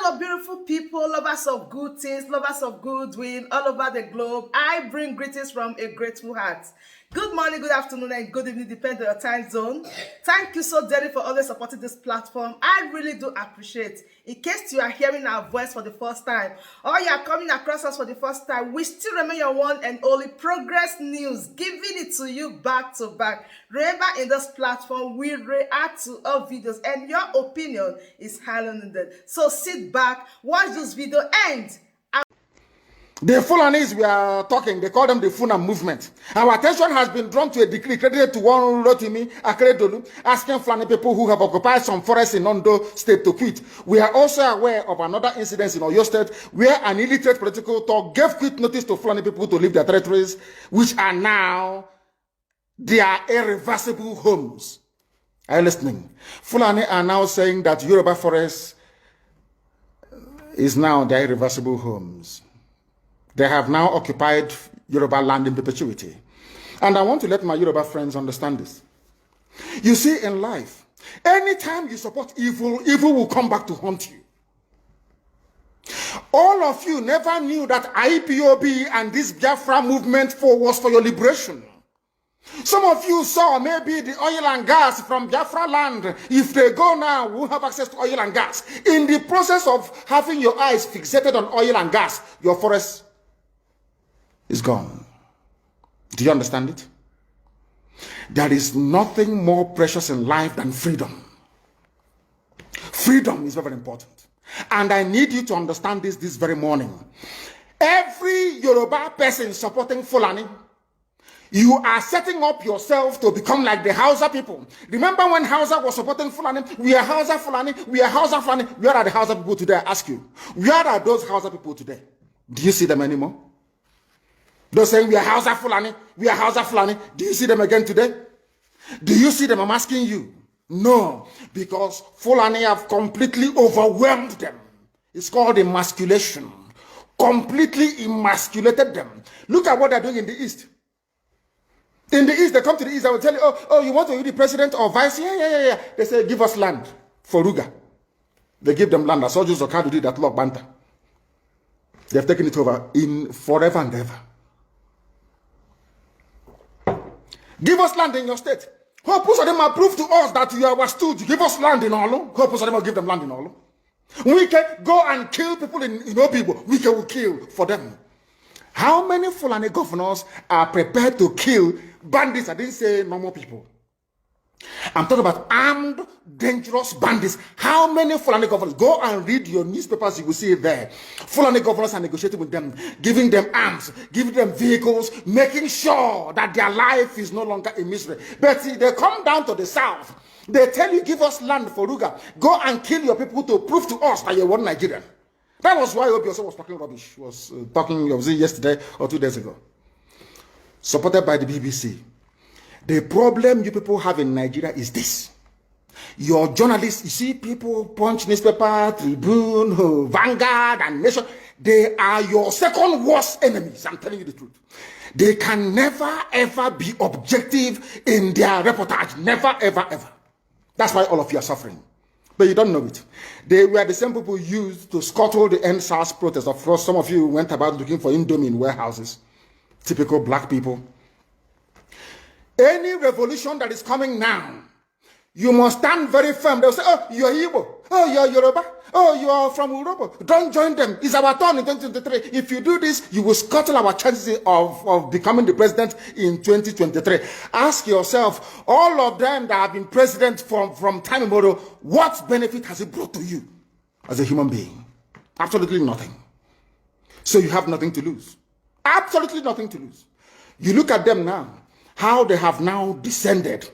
Hello, beautiful people, lovers of good things, lovers of goodwill all over the globe. I bring greetings from a grateful heart. Good morning, good afternoon, and good evening, depending on your time zone. Thank you so dearly for always supporting this platform. I really do appreciate. In case you are hearing our voice for the first time, or you are coming across us for the first time, we still remain your one and only Progress News, giving it to you back to back. Remember, in this platform, we react to all videos, and your opinion is highly needed. So sit back, watch this video, and the Fulanis we are talking, they call them the Funa movement. Our attention has been drawn to a decree credited to one Rotimi Akeredolu, asking Fulani people who have occupied some forests in Ondo State to quit. We are also aware of another incident in Oyo State where an illiterate political talk gave quit notice to Fulani people to leave their territories, which are now their irreversible homes. Are you listening? Fulani are now saying that Yoruba forest is now their irreversible homes. They have now occupied Yoruba land in perpetuity. And I want to let my Yoruba friends understand this. You see, in life, anytime you support evil, evil will come back to haunt you. All of you never knew that IPOB and this Biafra movement was for your liberation. Some of you saw maybe the oil and gas from Biafra land. If they go now, we'll have access to oil and gas. In the process of having your eyes fixated on oil and gas, your forest is gone. Do you understand it? There is nothing more precious in life than freedom. Freedom is very important. And I need you to understand this very morning. Every Yoruba person supporting Fulani, you are setting up yourself to become like the Hausa people. Remember when Hausa was supporting Fulani? We are Hausa Fulani, we are Hausa Fulani. Where are the Hausa people today? I ask you. Where are those Hausa people today? Do you see them anymore? They're saying we are Hausa Fulani, we are Hausa Fulani. Do you see them again today? Do you see them? I'm asking you. No, because Fulani have completely overwhelmed them. It's called emasculation. Completely emasculated them. Look at what they're doing in the East. In the East, they come to the East, I will tell you, oh, you want to be the president or vice? Yeah. They say, give us land for Ruga. They give them land. I saw Joseph Okado did that Lord Banta. They have taken it over in forever and ever. Give us land in your state. Hope most of them are proof to us that you are stood. Give us land in Olo. Hope most of them will give them land in Olo. We can go and kill people in Obibo. We can kill for them. How many Fulani governors are prepared to kill bandits? I didn't say normal people. I'm talking about armed, dangerous bandits. How many Fulani governors? Go and read your newspapers, you will see it there. Fulani governors are negotiating with them, giving them arms, giving them vehicles, making sure that their life is no longer a misery. But see, they come down to the south. They tell you, give us land for Ruga. Go and kill your people to prove to us that you're one Nigerian. That was why Obioso was talking rubbish. Was talking, was it yesterday or 2 days ago? Supported by the BBC. The problem you people have in Nigeria is this. Your journalists, you see people, Punch newspaper, Tribune, Vanguard, and Nation, they are your second worst enemies. I'm telling you the truth. They can never, ever be objective in their reportage. Never, ever, ever. That's why all of you are suffering. But you don't know it. They were the same people used to scuttle the NSAS protest. Of course, some of you went about looking for Indomie in warehouses. Typical black people. Any revolution that is coming now, you must stand very firm. They'll say, oh, you're Igbo. Oh, you're Yoruba. Oh, you are from Europe. Don't join them. It's our turn in 2023. If you do this, you will scuttle our chances of becoming the president in 2023. Ask yourself, all of them that have been president from time immemorial, what benefit has it brought to you as a human being? Absolutely nothing. So you have nothing to lose. Absolutely nothing to lose. You look at them now, how they have now descended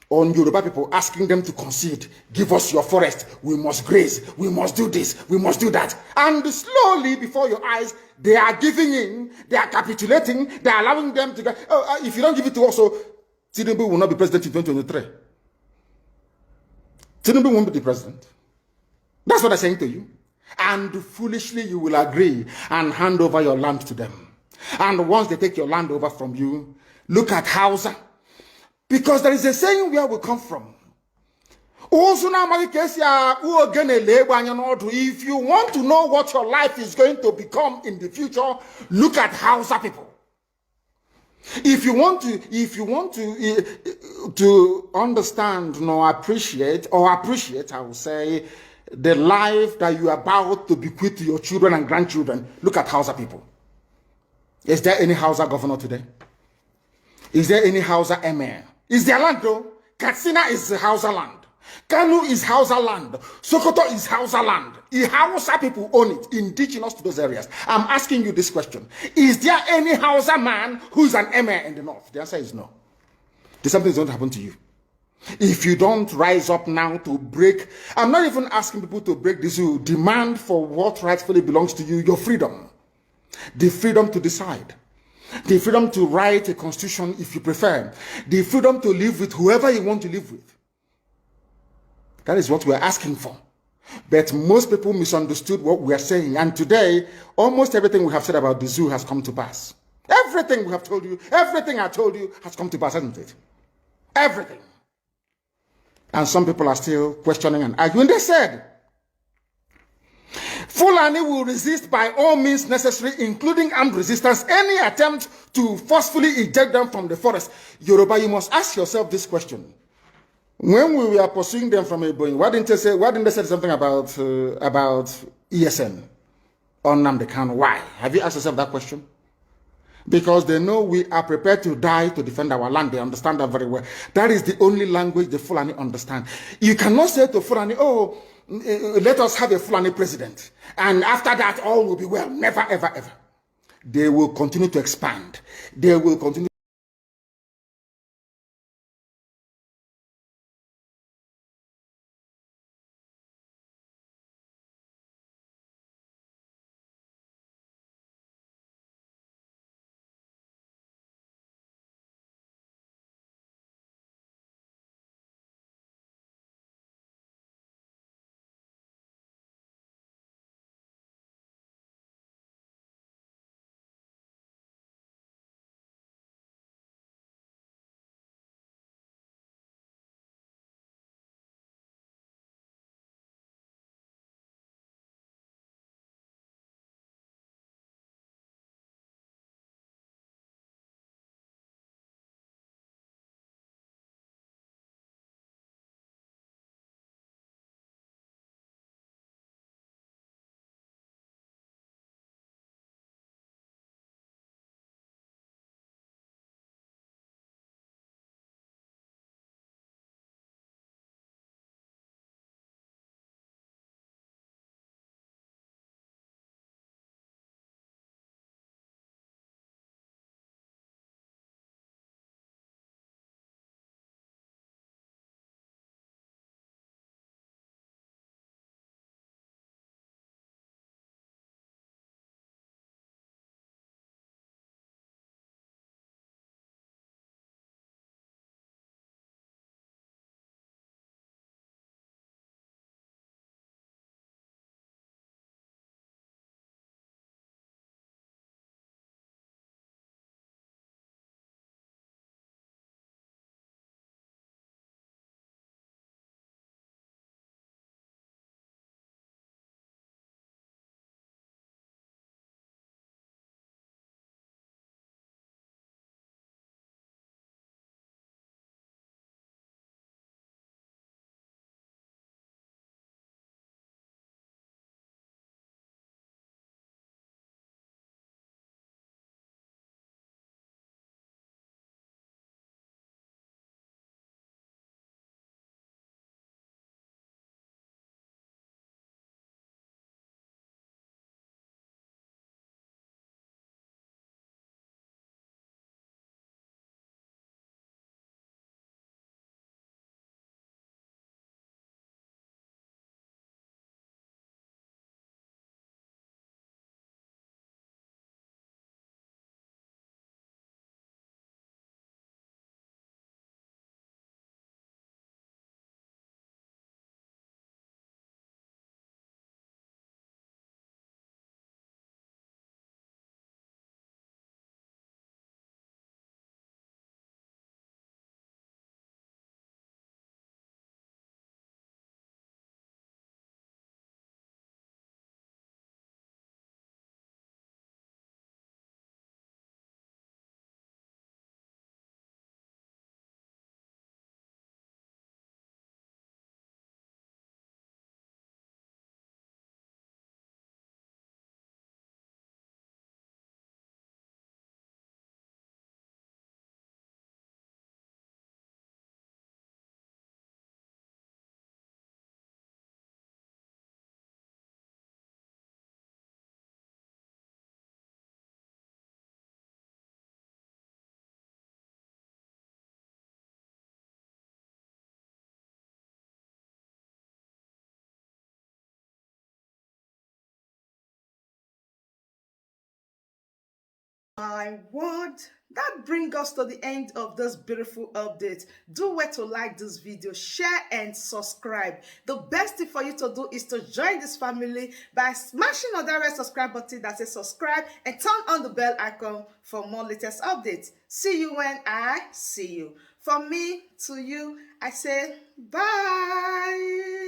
on Yoruba people, asking them to concede, give us your forest, we must graze, we must do this, we must do that. And slowly, before your eyes, they are giving in, they are capitulating, they are allowing them to go, if you don't give it to us, so Tinubu will not be president in 2023. Tinubu won't be the president. That's what I'm saying to you. And foolishly, you will agree and hand over your land to them. And once they take your land over from you, look at Hausa. Because there is a saying where we come from. If you want to know what your life is going to become in the future, look at Hausa people. If you want to understand, appreciate, I will say, the life that you are about to bequeath to your children and grandchildren, look at Hausa people. Is there any Hausa governor today? Is there any Hausa emir? Is there land though? Katsina is Hausa land. Kanu is Hausa land. Sokoto is Hausa land. The Hausa people own it, indigenous to those areas. I'm asking you this question. Is there any Hausa man who is an emir in the north? The answer is no. The same thing is going to happen to you. If you don't rise up now to break, I'm not even asking people to break this, you demand for what rightfully belongs to you, your freedom. The freedom to decide. The freedom to write a constitution if you prefer. The freedom to live with whoever you want to live with. That is what we're asking for. But most people misunderstood what we are saying. And today, almost everything we have said about the zoo has come to pass. Everything we have told you, everything I told you has come to pass, hasn't it? Everything. And some people are still questioning and arguing. They said, Fulani will resist by all means necessary, including armed resistance, any attempt to forcefully eject them from the forest. Yoruba, you must ask yourself this question. When we were pursuing them from Ebonyi, why didn't they say something about ESN or Nnamdi Kanu? Why? Have you asked yourself that question? Because they know we are prepared to die to defend our land. They understand that very well. That is the only language the Fulani understand. You cannot say to Fulani, oh, let us have a Fulani president. And after that, all will be well. Never, ever, ever. They will continue to expand. They will continue My word, that brings us to the end of this beautiful update. Do wait to like this video, share and subscribe. The best thing for you to do is to join this family by smashing on that red subscribe button that says subscribe and turn on the bell icon for more latest updates. See you when I see you. From me to you, I say bye.